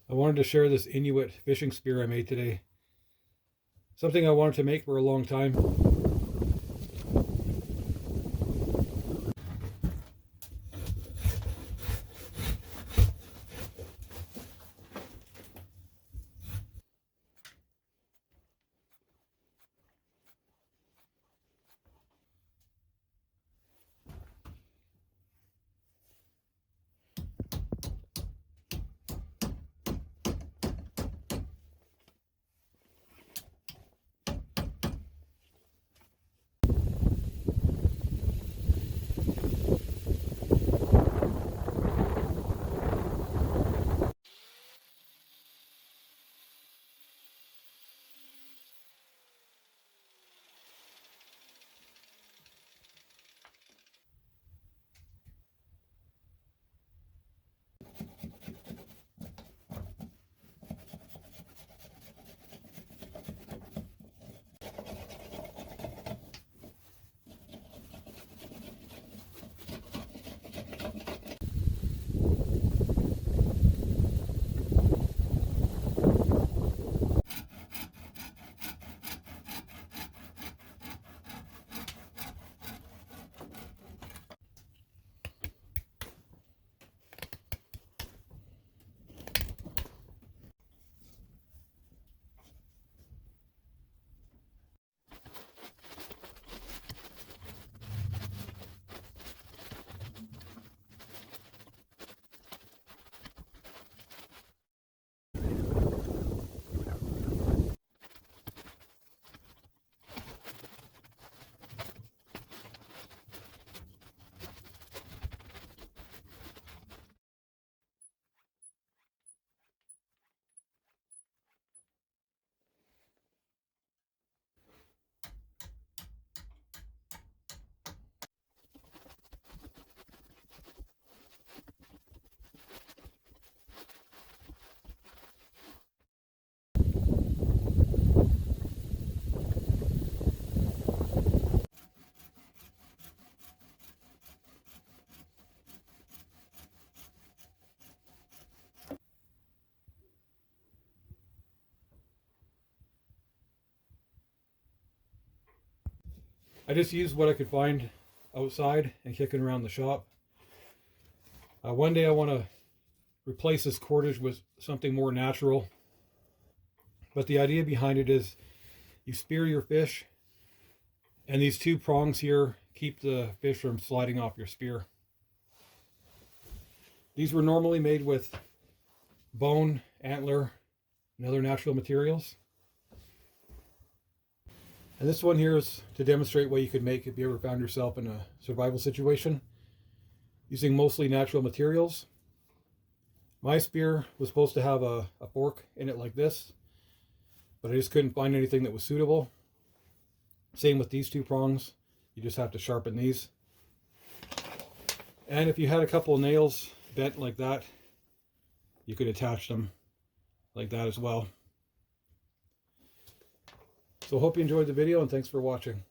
I wanted to share this Inuit fishing spear I made today. Something I wanted to make for a long time. I just used what I could find outside and kicking around the shop. One day I want to replace this cordage with something more natural. But the idea behind it is you spear your fish, and these two prongs here keep the fish from sliding off your spear. These were normally made with bone, antler, and other natural materials. And this one here is to demonstrate what you could make if you ever found yourself in a survival situation, using mostly natural materials. My spear was supposed to have a fork in it like this, but I just couldn't find anything that was suitable. Same with these two prongs. You just have to sharpen these. And if you had a couple of nails bent like that, you could attach them like that as well. So hope you enjoyed the video, and thanks for watching.